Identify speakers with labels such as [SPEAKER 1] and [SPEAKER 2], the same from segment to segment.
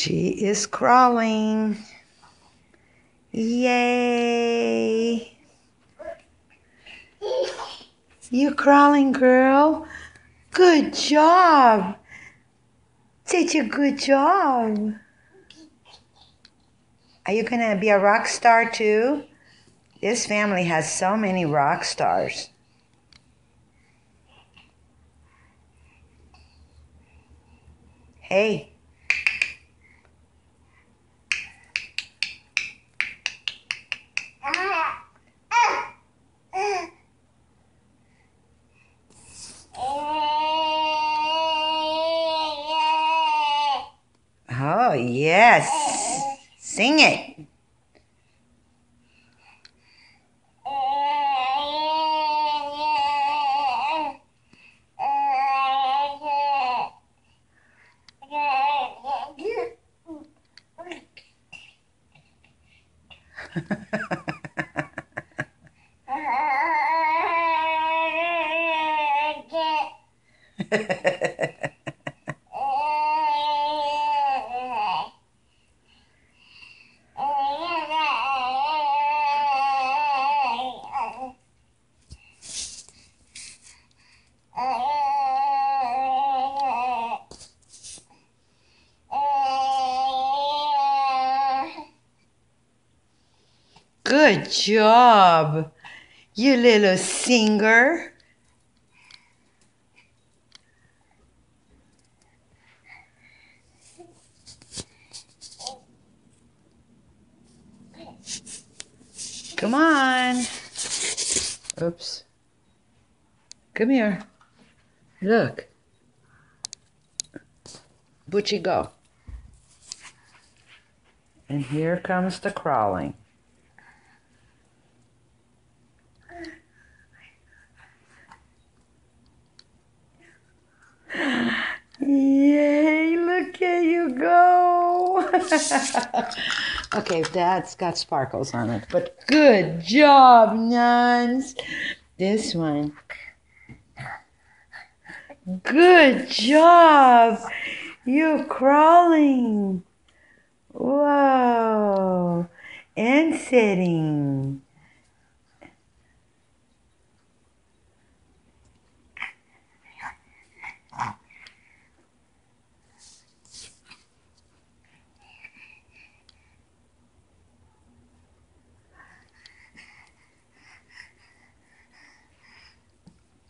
[SPEAKER 1] She is crawling. Yay! You crawling, girl? Good job. Such a good job. Are you gonna be a rock star too? This family has so many rock stars. Hey. Oh, yes. Sing it. Good job, you little singer. Come on. Oops. Come here. Look. Butchie, go. And here comes the crawling. Yay, look at you go. Okay, that's got sparkles on it, but good job, nuns. This one. Good job. You're crawling. Whoa. And sitting.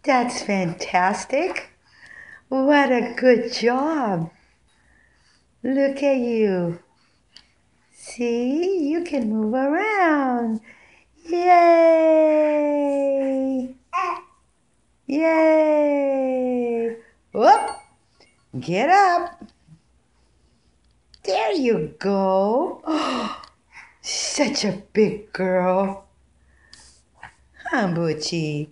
[SPEAKER 1] That's fantastic. What a good job. Look at you. See, you can move around. Yay! Yay! Whoop! Get up. There you go. Oh, such a big girl. Huh, Butchie?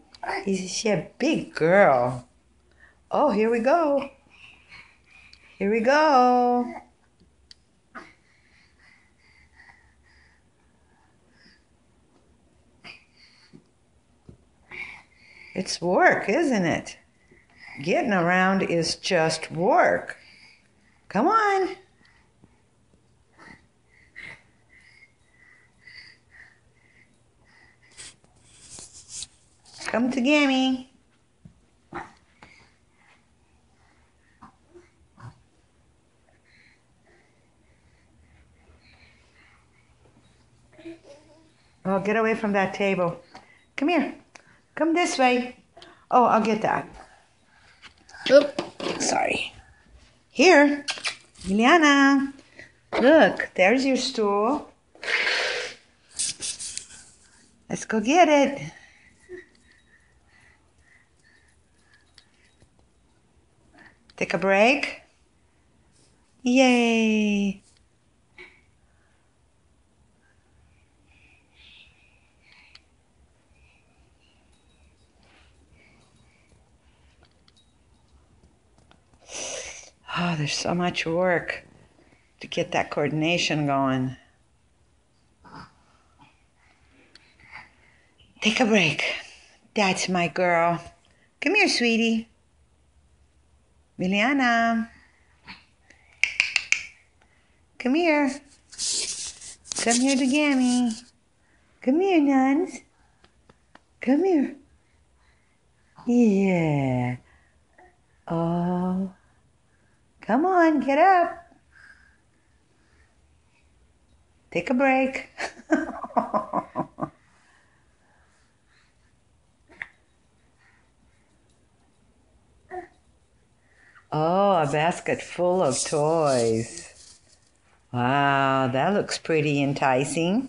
[SPEAKER 1] Is she a big girl? Oh, here we go. Here we go. It's work, isn't it? Getting around is just work. Come on. Come to Gammy. Oh, get away from that table. Come here. Come this way. Oh, I'll get that. Oop, sorry. Here, Liliana. Look, there's your stool. Let's go get it. Take a break. Yay. Oh, there's so much work to get that coordination going. Take a break. That's my girl. Come here, sweetie. Liliana. Come here. Come here to Gammy. Come here, Nuns. Come here. Yeah. Oh. Come on, get up. Take a break. Oh, a basket full of toys. Wow, that looks pretty enticing.